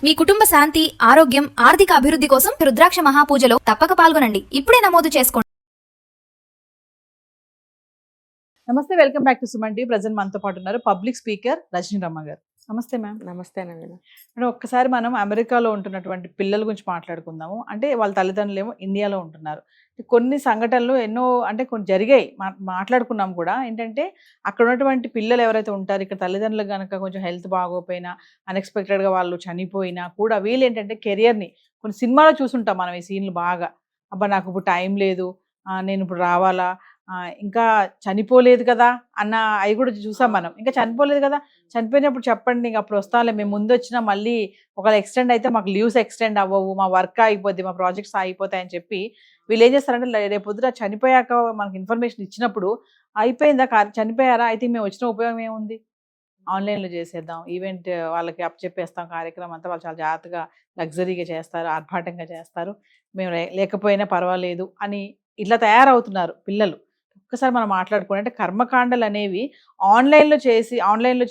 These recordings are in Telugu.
మీ కుటుంబ శాంతి, ఆరోగ్యం, ఆర్థిక అభివృద్ధి కోసం రుద్రాక్ష మహాపూజలో తప్పక పాల్గొనండి. ఇప్పుడే నమోదు చేసుకోండి. నమస్తే, welcome back to Suman TV. Present మనతో పాటు ఉన్నారు పబ్లిక్ స్పీకర్ రజనీ రమ్మ గారు. నమస్తే మ్యామ్. నమస్తే నవీన. మేడం, ఒక్కసారి మనం అమెరికాలో ఉంటున్నటువంటి పిల్లల గురించి మాట్లాడుకుందాము. అంటే వాళ్ళ తల్లిదండ్రులు ఏమో ఇండియాలో ఉంటున్నారు. కొన్ని సంఘటనలు ఎన్నో అంటే కొన్ని జరిగాయి, మాట్లాడుకున్నాం కూడా. ఏంటంటే అక్కడ ఉన్నటువంటి పిల్లలు ఎవరైతే ఉంటారో, ఇక్కడ తల్లిదండ్రులు కనుక కొంచెం హెల్త్ బాగోపోయినా, అన్ఎక్స్పెక్టెడ్గా వాళ్ళు చనిపోయినా కూడా వీళ్ళు ఏంటంటే కెరియర్ని కొన్ని సినిమాలో చూసుంటాం మనం ఈ సీన్లు బాగా. అబ్బా నాకు ఇప్పుడు టైం లేదు, నేను ఇప్పుడు రావాలా, ఇంకా చనిపోలేదు కదా అన్న అవి కూడా చూసాం మనం. ఇంకా చనిపోలేదు కదా, చనిపోయినప్పుడు చెప్పండి, ఇంకా అప్పుడు వస్తాలే, మేము ముందు వచ్చినా మళ్ళీ ఒకవేళ ఎక్స్టెండ్ అయితే మాకు లీవ్స్ ఎక్స్టెండ్ అవ్వవు, మా వర్క్ అయిపోద్ది, మా ప్రాజెక్ట్స్ అయిపోతాయని చెప్పి వీళ్ళు ఏం చేస్తారంటే రేపు పొద్దున చనిపోయాక మనకి ఇన్ఫర్మేషన్ ఇచ్చినప్పుడు అయిపోయిందా, చనిపోయారా, అయితే మేము వచ్చిన ఉపయోగం ఏముంది, ఆన్లైన్లో చేసేద్దాం, ఈవెంట్ వాళ్ళకి అప్ చెప్పేస్తాం, కార్యక్రమం అంతా వాళ్ళు చాలా జాగ్రత్తగా లగ్జరీగా చేస్తారు, ఆర్భాటంగా చేస్తారు, మేము లేకపోయినా పర్వాలేదు అని ఇట్లా తయారవుతున్నారు పిల్లలు. ఒక్కసారి మనం మాట్లాడుకోండి, అంటే కర్మకాండలు అనేవి ఆన్లైన్లో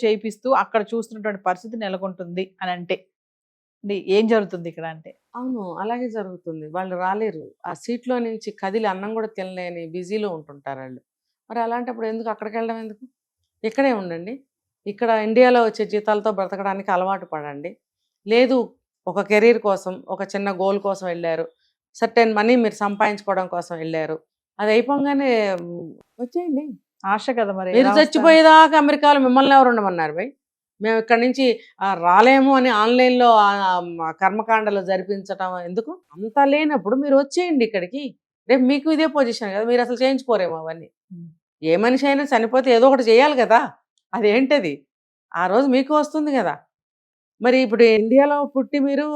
చేయిస్తూ అక్కడ చూస్తున్నటువంటి పరిస్థితి నెలకొంటుంది అని అంటే ఏం జరుగుతుంది ఇక్కడ అంటే? అవును, అలాగే జరుగుతుంది. వాళ్ళు రాలేరు, ఆ సీట్లో నుంచి కదిలి అన్నం కూడా తినలేని బిజీలో ఉంటుంటారు వాళ్ళు. మరి అలాంటప్పుడు ఎందుకు అక్కడికి వెళ్ళడం, ఎందుకు ఇక్కడే ఉండండి. ఇక్కడ ఇండియాలో వచ్చే జీతాలతో బ్రతకడానికి అలవాటు పడండి. లేదు, ఒక కెరీర్ కోసం, ఒక చిన్న గోల్ కోసం వెళ్ళారు, సర్టెన్ మనీ మీరు సంపాదించుకోవడం కోసం వెళ్ళారు, అది అయిపోగానే వచ్చేయండి. ఆశ కదా మరి. మీరు చచ్చిపోయేదాకా అమెరికాలో మిమ్మల్ని ఎవరు ఉండమన్నారు భయ్? మేము ఇక్కడ నుంచి రాలేము అని ఆన్లైన్లో కర్మకాండలు జరిపించటం ఎందుకు? అంతా లేనప్పుడు మీరు వచ్చేయండి ఇక్కడికి. రేపు మీకు ఇదే పొజిషన్ కదా, మీరు అసలు చేయించుకోరేమో అవన్నీ. ఏ మనిషి అయినా చనిపోతే ఏదో ఒకటి చేయాలి కదా, అదేంటది ఆ రోజు మీకు వస్తుంది కదా. మరి ఇప్పుడు ఇండియాలో పుట్టి మీరు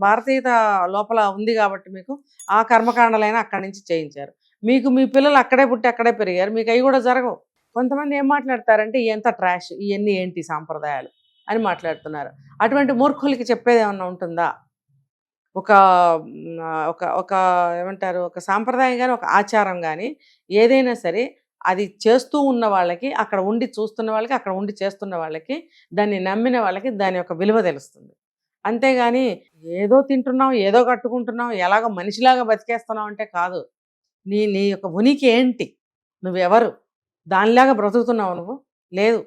భారతీయత లోపల ఉంది కాబట్టి మీకు ఆ కర్మకాండలైనా అక్కడి నుంచి చేయించారు. మీకు మీ పిల్లలు అక్కడే పుట్టి అక్కడే పెరిగారు, మీకు అవి కూడా జరగవు. కొంతమంది ఏం మాట్లాడతారంటే ఎంత ట్రాష్, ఇవన్నీ ఏంటి సాంప్రదాయాలు అని మాట్లాడుతున్నారు. అటువంటి మూర్ఖులకి చెప్పేది ఏమన్నా ఉంటుందా? ఒక ఒక ఏమంటారు, ఒక సాంప్రదాయం కానీ ఒక ఆచారం కానీ ఏదైనా సరే అది చేస్తూ ఉన్న వాళ్ళకి, అక్కడ ఉండి చూస్తున్న వాళ్ళకి, అక్కడ ఉండి చేస్తున్న వాళ్ళకి, దాన్ని నమ్మిన వాళ్ళకి దాని యొక్క విలువ తెలుస్తుంది. అంతేగాని ఏదో తింటున్నాం, ఏదో కట్టుకుంటున్నాం, ఎలాగో మనిషిలాగా బతికేస్తున్నాం అంటే కాదు. నీ యొక్క ఉనికి ఏంటి, నువ్వెవరు, దానిలాగా బ్రతుకుతున్నావు నువ్వు? లేదు,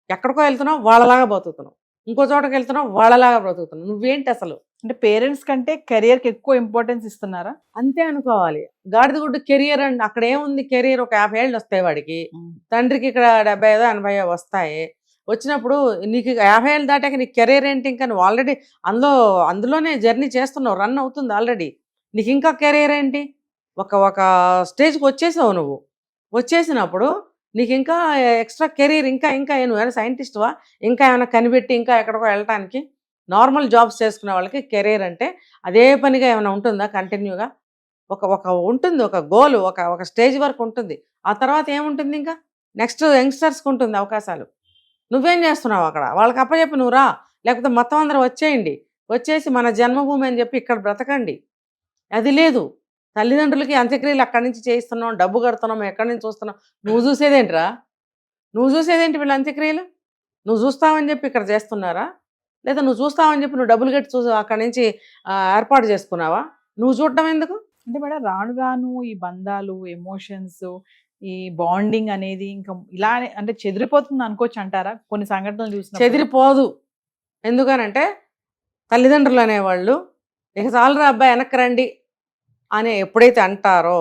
ఎక్కడికో వెళ్తున్నావు వాళ్ళలాగా బ్రతుకుతున్నావు, ఇంకో చోటకి వెళ్తున్నావు వాళ్ళలాగా బ్రతుకుతున్నావు, నువ్వేంటి అసలు? అంటే పేరెంట్స్ కంటే కెరియర్కి ఎక్కువ ఇంపార్టెన్స్ ఇస్తున్నారా? అంతే అనుకోవాలి. గాడిదగుడ్డు కెరియర్ అండి, అక్కడ ఏముంది కెరియర్, ఒక 50 ఏళ్ళు వస్తాయి వాడికి, తండ్రికి ఇక్కడ 75 80 వస్తాయి. వచ్చినప్పుడు నీకు 50 ఏళ్ళు దాటాక నీకు కెరియర్ ఏంటి? ఇంకా నువ్వు ఆల్రెడీ అందులోనే జర్నీ చేస్తున్నావు, రన్ అవుతుంది ఆల్రెడీ, నీకు ఇంకా కెరియర్ ఏంటి? ఒక స్టేజ్కి వచ్చేసావు నువ్వు. వచ్చేసినప్పుడు నీకు ఇంకా ఎక్స్ట్రా కెరీర్ ఇంకా నువ్వేమైనా సైంటిస్ట్వా, ఇంకా ఏమైనా కనిపెట్టి ఇంకా ఎక్కడికో వెళ్ళటానికి? నార్మల్ జాబ్స్ చేసుకునే వాళ్ళకి కెరీర్ అంటే అదే పనిగా ఏమైనా ఉంటుందా కంటిన్యూగా? ఒక ఉంటుంది, ఒక గోల్, ఒక స్టేజ్ వరకు ఉంటుంది. ఆ తర్వాత ఏముంటుంది? ఇంకా నెక్స్ట్ యంగ్స్టర్స్కి ఉంటుంది అవకాశాలు. నువ్వేం చేస్తున్నావు అక్కడ? వాళ్ళకి అప్పచెప్పి నువ్వు రా, లేకపోతే మొత్తం అందరూ వచ్చేయండి, వచ్చేసి మన జన్మభూమి అని చెప్పి ఇక్కడ బ్రతకండి. అది లేదు. తల్లిదండ్రులకి అంత్యక్రియలు అక్కడి నుంచి చేయిస్తున్నాం, డబ్బు కడుతున్నాం, ఎక్కడి నుంచి చూస్తున్నాం. నువ్వు చూసేదేంట్రా? నువ్వు చూసేదేంటి వీళ్ళ అంత్యక్రియలు? నువ్వు చూస్తావని చెప్పి ఇక్కడ చేస్తున్నారా, లేదా నువ్వు చూస్తావని చెప్పి నువ్వు డబ్బులు కట్టి అక్కడి నుంచి ఏర్పాటు చేసుకున్నావా? నువ్వు చూడటం ఎందుకు? అంటే మేడం, రాను రాను ఈ బంధాలు, ఎమోషన్స్, ఈ బాండింగ్ అనేది ఇంకా ఇలా అంటే చెదిరిపోతుంది అనుకోవచ్చు అంటారా? కొన్ని సంఘటనలు చూసి చెదిరిపోదు. ఎందుకనంటే తల్లిదండ్రులు అనేవాళ్ళు ఇక చాలరా అబ్బాయి వెనక్కి రండి అని ఎప్పుడైతే అంటారో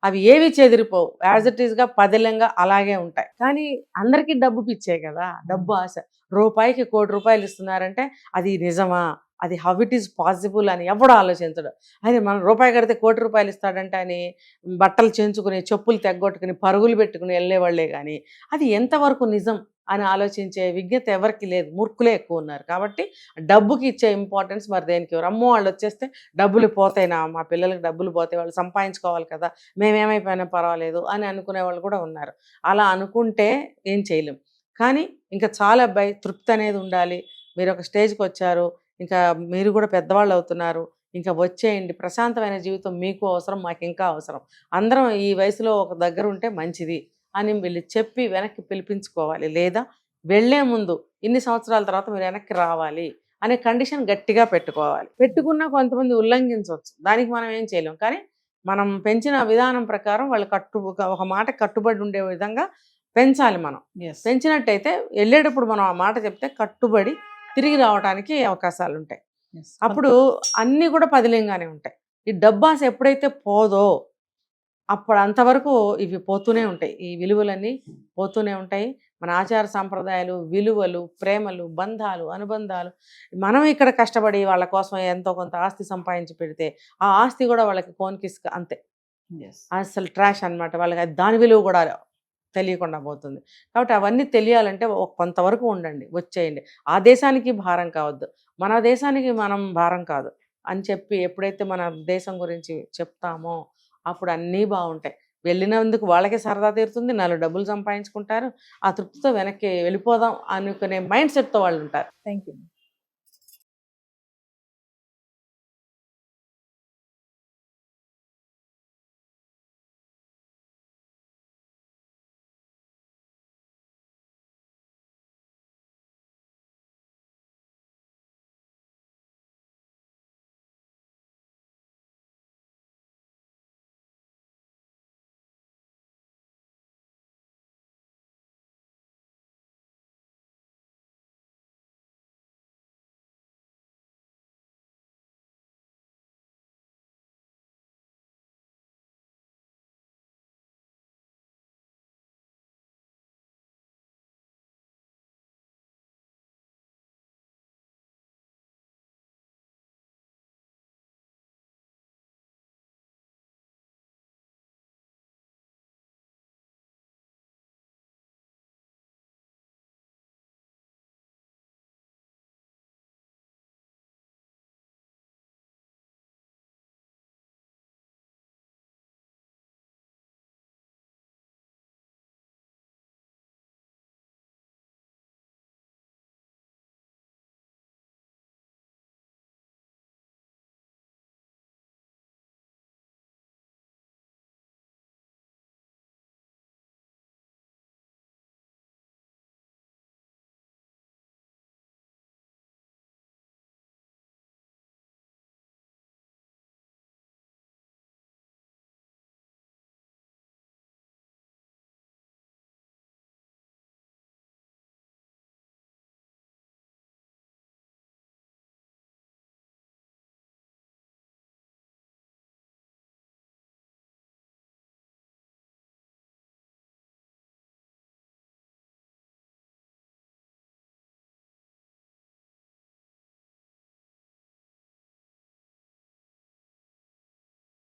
అవి ఏవి చెదిరిపోవు, యాజ్ ఇట్ ఈస్గా పదిలంగా అలాగే ఉంటాయి. కానీ అందరికీ డబ్బు పిచ్చే కదా, డబ్బు ఆశ. రూపాయికి ₹1 కోటి ఇస్తున్నారంటే అది నిజమా, అది హౌ ఇట్ ఈస్ పాసిబుల్ అని ఎవడు ఆలోచించడు. అదే మనం రూపాయి కడితే ₹1 కోటి ఇస్తాడంటే అని బట్టలు చేయించుకుని, చెప్పులు తెగ్గొట్టుకుని, పరుగులు పెట్టుకుని వెళ్ళేవాళ్లే కానీ అది ఎంతవరకు నిజం అని ఆలోచించే విజ్ఞత ఎవరికి లేదు, మూర్ఖులే ఎక్కువ ఉన్నారు. కాబట్టి డబ్బుకి ఇచ్చే ఇంపార్టెన్స్ మరి దేనికి ఎవరు? అమ్మో వాళ్ళు వచ్చేస్తే డబ్బులు పోతాయినా, మా పిల్లలకి డబ్బులు పోతాయి, వాళ్ళు సంపాదించుకోవాలి కదా, మేమేమైపోయినా పర్వాలేదు అని అనుకునే వాళ్ళు కూడా ఉన్నారు. అలా అనుకుంటే ఏం చేయలేం. కానీ ఇంకా చాలా అబ్బాయి, తృప్తి అనేది ఉండాలి. మీరు ఒక స్టేజ్కి వచ్చారు, ఇంకా మీరు కూడా పెద్దవాళ్ళు అవుతున్నారు, ఇంకా వచ్చేయండి, ప్రశాంతమైన జీవితం మీకు అవసరం, మాకు ఇంకా అవసరం, అందరం ఈ వయసులో ఒక దగ్గర ఉంటే మంచిది అని వీళ్ళు చెప్పి వెనక్కి పిలిపించుకోవాలి. లేదా వెళ్ళే ముందు ఇన్ని సంవత్సరాల తర్వాత మీరు వెనక్కి రావాలి, అనే కండిషన్ గట్టిగా పెట్టుకోవాలి. పెట్టుకున్నా కొంతమంది ఉల్లంఘించవచ్చు, దానికి మనం ఏం చేయలేం. కానీ మనం పెంచిన విధానం ప్రకారం వాళ్ళు ఒక మాట కట్టుబడి ఉండే విధంగా పెంచాలి. మనం ఎస్ పెంచినట్టయితే వెళ్ళేటప్పుడు మనం ఆ మాట చెప్తే కట్టుబడి తిరిగి రావడానికి అవకాశాలు ఉంటాయి. అప్పుడు అన్నీ కూడా పదిలంగానే ఉంటాయి. ఈ డబ్బాస్ ఎప్పుడైతే పోదో అప్పుడు అంతవరకు ఇవి పోతూనే ఉంటాయి, ఈ విలువలన్నీ పోతూనే ఉంటాయి. మన ఆచార సాంప్రదాయాలు, విలువలు, ప్రేమలు, బంధాలు, అనుబంధాలు, మనం ఇక్కడ కష్టపడి వాళ్ళ కోసం ఎంతో కొంత ఆస్తి సంపాదించి పెడితే ఆ ఆస్తి కూడా వాళ్ళకి కోన్కిస్క అంతే, ఎస్ అసలు ట్రాష్ అన్నమాట. వాళ్ళకి దాని విలువ కూడా తెలియకుండా పోతుంది. కాబట్టి అవన్నీ తెలియాలంటే కొంతవరకు ఉండండి, వచ్చేయండి. ఆ దేశానికి భారం కావద్దు, మన దేశానికి మనం భారం కాదు అని చెప్పి ఎప్పుడైతే మన దేశం గురించి చెప్తామో అప్పుడు అన్నీ బాగుంటాయి. వెళ్ళినందుకు వాళ్ళకే సరదా తీరుతుంది, 4 డబ్బులు సంపాదించుకుంటారు, ఆ తృప్తితో వెనక్కి వెళ్ళిపోదాం అనుకునే మైండ్ సెట్తో వాళ్ళు ఉంటారు. Thank you.